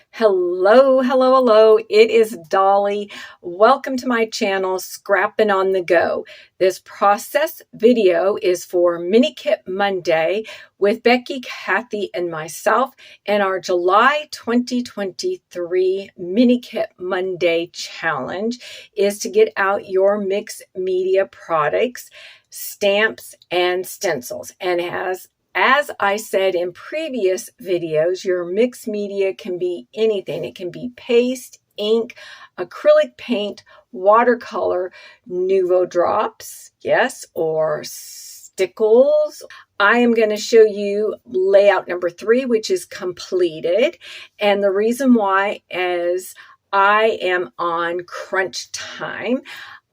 Hello, hello, hello. It is Dolly. Welcome to my channel, Scrapping on the Go. This process video is for Mini Kit Monday with Becky, Kathy, and myself, and our July 2023 Mini Kit Monday challenge is to get out your mixed media products, stamps, and stencils. And as I said in previous videos, your mixed media can be anything. It can be paste, ink, acrylic paint, watercolor, Nuvo drops, yes, or stickles. I am going to show you layout number 3, which is completed. And the reason why is I am on crunch time.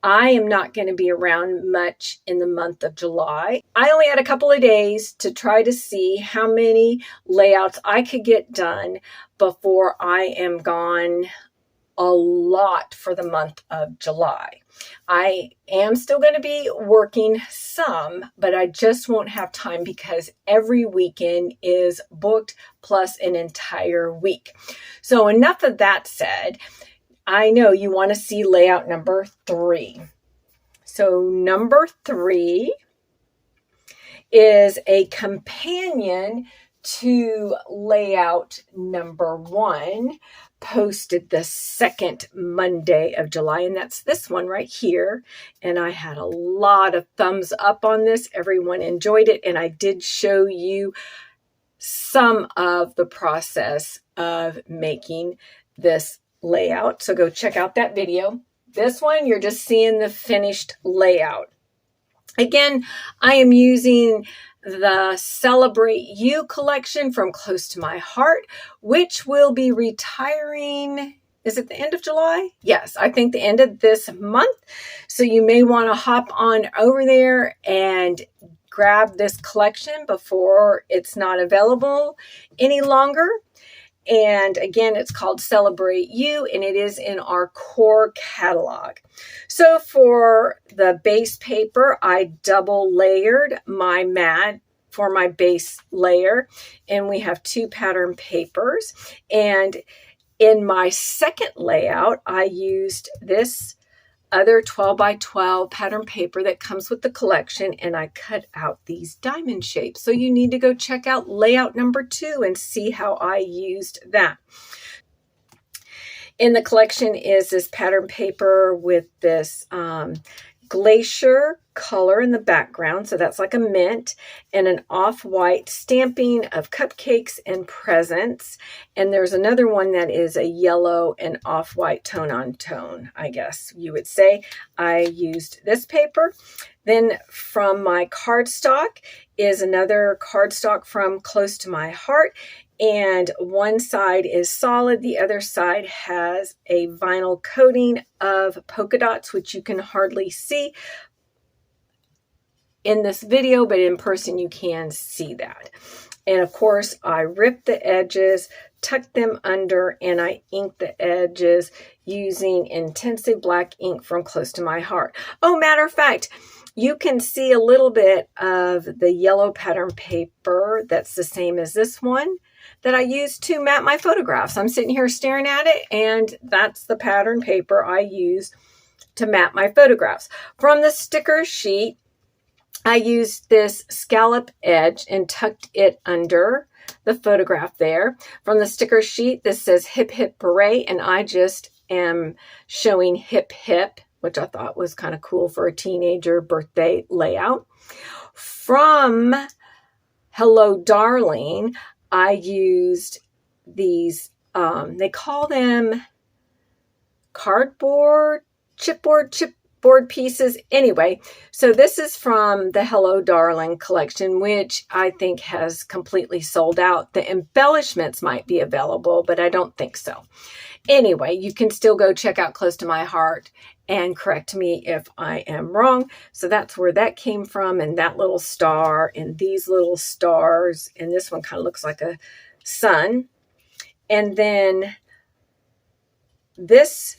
I am not going to be around much in the month of July. I only had a couple of days to try to see how many layouts I could get done before I am gone a lot for the month of July. I am still going to be working some, but I just won't have time because every weekend is booked plus an entire week. So enough of that said. I know you want to see layout number 3. So number 3 is a companion to layout number 1, posted the second Monday of July, and that's this one right here. And I had a lot of thumbs up on this. Everyone enjoyed it, and I did show you some of the process of making this layout. So go check out that video. This one, you're just seeing the finished layout. Again, I am using the Celebrate You collection from Close to My Heart, which will be retiring. Is it the end of July? Yes, I think the end of this month. So you may want to hop on over there and grab this collection before it's not available any longer. And again, it's called Celebrate You, and it is in our core catalog. So for the base paper, I double layered my mat for my base layer, and we have 2 pattern papers. And in my second layout, I used this other 12 by 12 pattern paper that comes with the collection, and I cut out these diamond shapes. So you need to go check out layout number 2 and see how I used that. In the collection is this pattern paper with this glacier color in the background, so that's like a mint, and an off-white stamping of cupcakes and presents. And there's another one that is a yellow and off-white tone on tone, I guess you would say. I used this paper. Then from my cardstock is another cardstock from Close to My Heart, and one side is solid, the other side has a vinyl coating of polka dots, which you can hardly see in this video, but in person you can see that. And of course, I ripped the edges, tucked them under, and I inked the edges using Intensive Black ink from Close to My Heart. Oh, matter of fact, you can see a little bit of the yellow pattern paper that's the same as this one that I used to mat my photographs. I'm sitting here staring at it, and that's the pattern paper I use to mat my photographs. From the sticker sheet, I used this scallop edge and tucked it under the photograph there. From the sticker sheet, this says Hip Hip Hooray, and I just am showing Hip Hip, which I thought was kind of cool for a teenager birthday layout. From Hello Darling, I used these, they call them cardboard, chipboard pieces. Anyway, so this is from the Hello Darling collection, which I think has completely sold out. The embellishments might be available, but I don't think so. Anyway, you can still go check out Close to My Heart and correct me if I am wrong. So that's where that came from, and that little star and these little stars, and this one kind of looks like a sun. And then this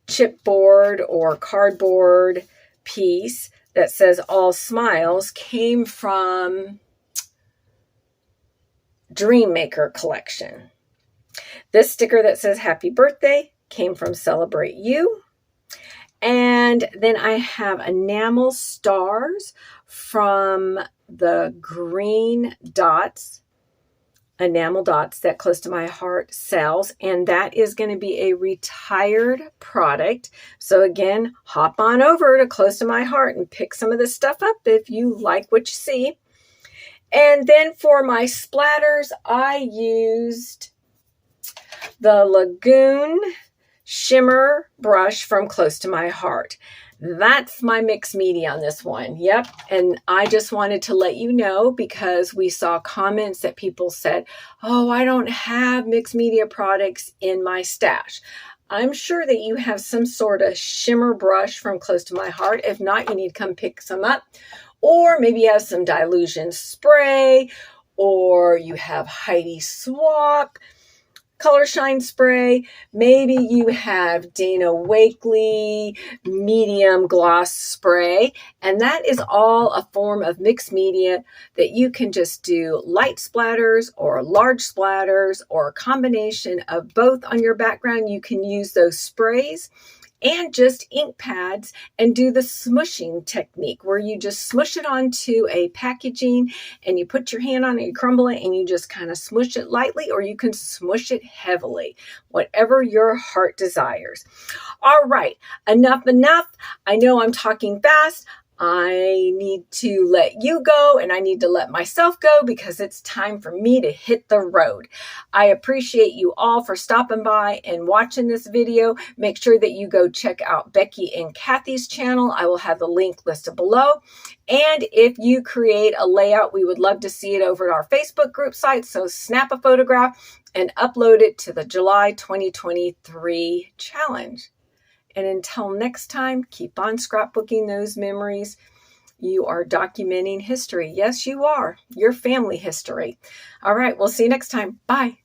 chipboard or cardboard piece that says All Smiles came from Dream Maker collection. This sticker that says happy birthday came from Celebrate You. And then I have enamel stars from the Green Dots, enamel dots that Close to My Heart sells, and that is going to be a retired product. So again, hop on over to Close to My Heart and pick some of this stuff up if you like what you see. And then for my splatters, I used the Lagoon Shimmer brush from Close to My Heart. That's my mixed media on this one. Yep. And I just wanted to let you know because we saw comments that people said, oh, I don't have mixed media products in my stash. I'm sure that you have some sort of shimmer brush from Close to My Heart. If not, you need to come pick some up. Or maybe you have some Dilution spray, or you have Heidi Swap Color Shine spray. Maybe you have Dana Wakley medium gloss spray, and that is all a form of mixed media that you can just do light splatters or large splatters or a combination of both on your background. You can use those sprays and just ink pads and do the smushing technique where you just smush it onto a packaging and you put your hand on it, you crumble it, and you just kind of smush it lightly, or you can smush it heavily, whatever your heart desires. All right, enough. I know I'm talking fast. I need to let you go and I need to let myself go because it's time for me to hit the road. I appreciate you all for stopping by and watching this video. Make sure that you go check out Becky and Kathy's channel. I will have the link listed below. And if you create a layout, we would love to see it over at our Facebook group site. So snap a photograph and upload it to the July 2023 challenge. And until next time, keep on scrapbooking those memories. You are documenting history. Yes, you are. Your family history. All right, we'll see you next time. Bye.